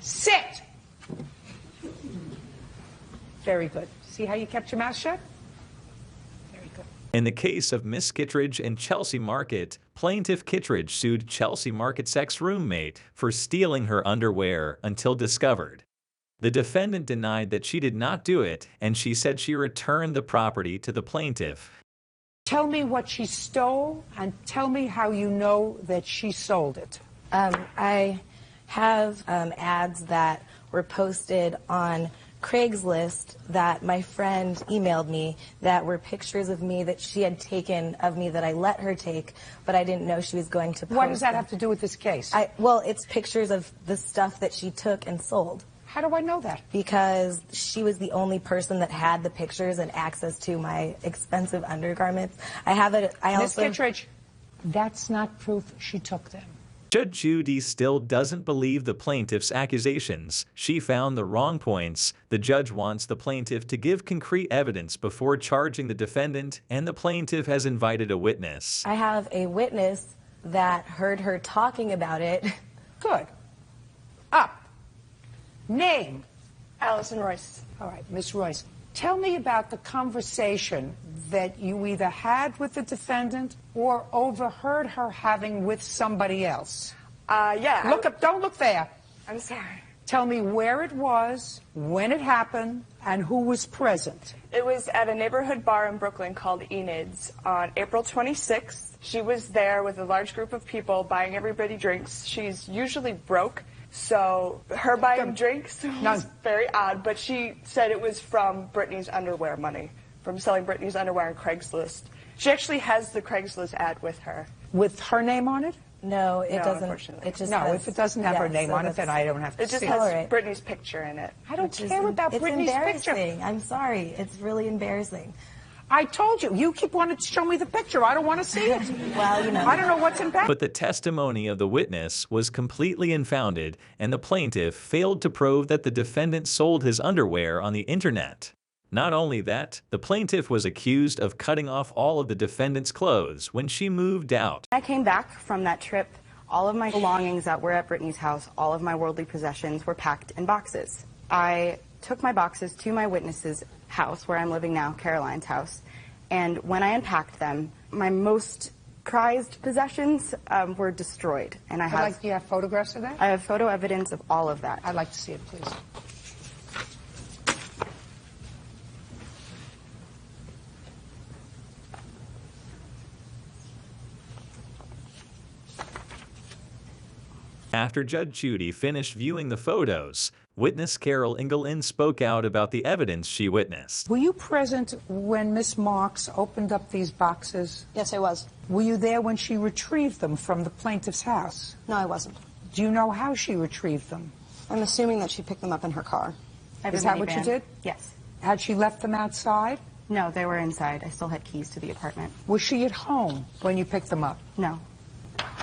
Sit. Very good. See how you kept your mouth shut? Very good. In the case of Miss Kittredge and Chelsea Market, plaintiff Kittredge sued Chelsea Market's ex-roommate for stealing her underwear until discovered. The defendant denied that she did not do it, and she said she returned the property to the plaintiff. Tell me what she stole, and tell me how you know that she sold it. I have ads that were posted on Craigslist that my friend emailed me that were pictures of me that she had taken of me that I let her take, but I didn't know she was going to post. What does that have to do with this case? Well, it's pictures of the stuff that she took and sold. How do I know that? Because she was the only person that had the pictures and access to my expensive undergarments. I have it. Miss Kittredge, that's not proof she took them. Judge Judy still doesn't believe the plaintiff's accusations. She found the wrong points. The judge wants the plaintiff to give concrete evidence before charging the defendant, and the plaintiff has invited a witness. I have a witness that heard her talking about it. Good. Up. Name? Allison Royce. All right, Miss Royce, tell me about the conversation that you either had with the defendant or overheard her having with somebody else. Yeah. Look up, don't look there. I'm sorry. Tell me where it was, when it happened, and who was present. It was at a neighborhood bar in Brooklyn called Enid's on April 26th. She was there with a large group of people buying everybody drinks. She's usually broke, so her buying drinks was very odd, but she said it was from Brittany's underwear money, from selling Brittany's underwear on Craigslist. She actually has the Craigslist ad with her. With her name on it? No, it doesn't. Unfortunately. It just No, has, if it doesn't have her name on it, then I don't have to It just see has Brittany's picture in it. I don't care about Brittany's It's picture. embarrassing. I'm sorry. It's really embarrassing. I told you, you keep wanting to show me the picture. I don't want to see it. Well, you know. I don't know what's embarrassing. But the testimony of the witness was completely unfounded, and the plaintiff failed to prove that the defendant sold his underwear on the internet. Not only that, the plaintiff was accused of cutting off all of the defendant's clothes when she moved out. I came back from that trip. All of my belongings that were at Brittany's house, all of my worldly possessions were packed in boxes. I took my boxes to my witness's house, where I'm living now, Caroline's house, and when I unpacked them, my most prized possessions were destroyed. And do you have photographs of that? I have photo evidence of all of that. I'd like to see it, please. After Judge Judy finished viewing the photos, witness Carol Engelin spoke out about the evidence she witnessed. Were you present when Miss Marks opened up these boxes? Yes, I was. Were you there when she retrieved them from the plaintiff's house? No, I wasn't. Do you know how she retrieved them? I'm assuming that she picked them up in her car. Is that what you did? Yes. Had she left them outside? No, they were inside. I still had keys to the apartment. Was she at home when you picked them up? No.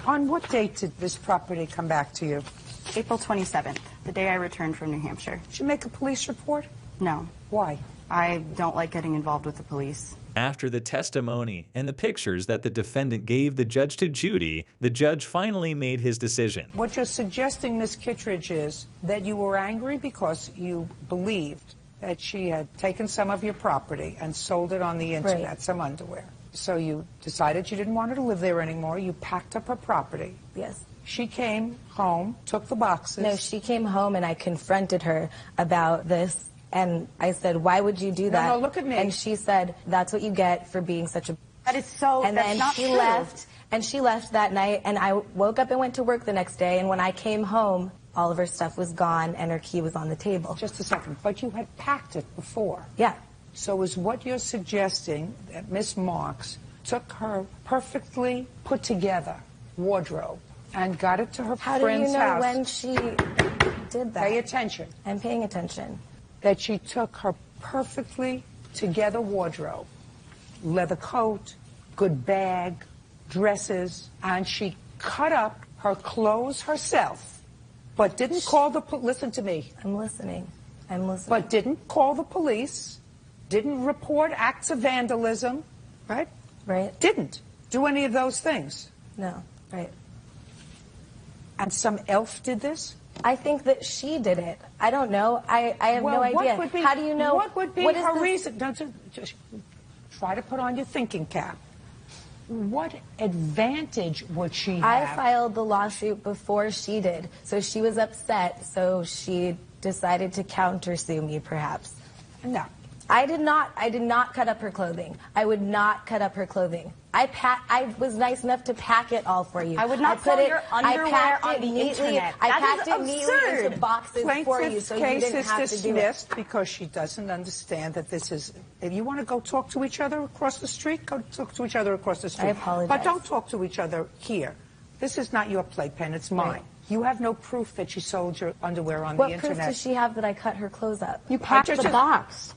On what date did this property come back to you? April 27th, the day I returned from New Hampshire. Did you make a police report? No. Why? I don't like getting involved with the police. After the testimony and the pictures that the defendant gave the judge to Judy, the judge finally made his decision. What you're suggesting, Miss Kittredge, is that you were angry because you believed that she had taken some of your property and sold it on the internet, some underwear. So you decided you didn't want her to live there anymore. You packed up her property. Yes. She came home, took the boxes. No, she came home and I confronted her about this. And I said, why would you do that? No, look at me. And she said, that's what you get for being such a... That is so... And then that's she not left. And she left that night. And I woke up and went to work the next day. And when I came home, all of her stuff was gone and her key was on the table. Just a second. But you had packed it before. Yeah. So is what you're suggesting that Miss Marks took her perfectly put together wardrobe and got it to her How friend's do you know house? when she did that? Pay attention. I'm paying attention. That she took her perfectly together wardrobe, leather coat, good bag, dresses, and she cut up her clothes herself, but didn't call the listen to me. I'm listening. I'm listening. But didn't call the police, didn't report acts of vandalism, right? Right. Didn't do any of those things. No. Right. And some elf did this? I think that she did it. I don't know. I have no idea. How do you know? What would be her reason? Don't you, just try to put on your thinking cap. What advantage would she have? I filed the lawsuit before she did, so she was upset, so she decided to countersue me, perhaps. No. I did not cut up her clothing. I would not cut up her clothing. I was nice enough to pack it all for you. I would not sell your underwear on the internet. I packed it neatly into boxes for you, so you didn't have to do it. Plaintiff's case is dismissed because she doesn't understand that this is. If you want to go talk to each other across the street, go talk to each other across the street. I apologize. But don't talk to each other here. This is not your playpen, it's mine. Right. You have no proof that she sold your underwear on What the internet. proof does she have that I cut her clothes up? You packed the box.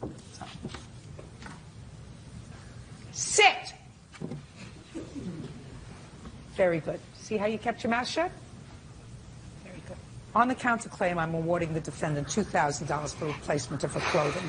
Sit! Very good. See how you kept your mouth shut? Very good. On the counterclaim, I'm awarding the defendant $2,000 for replacement of her clothing.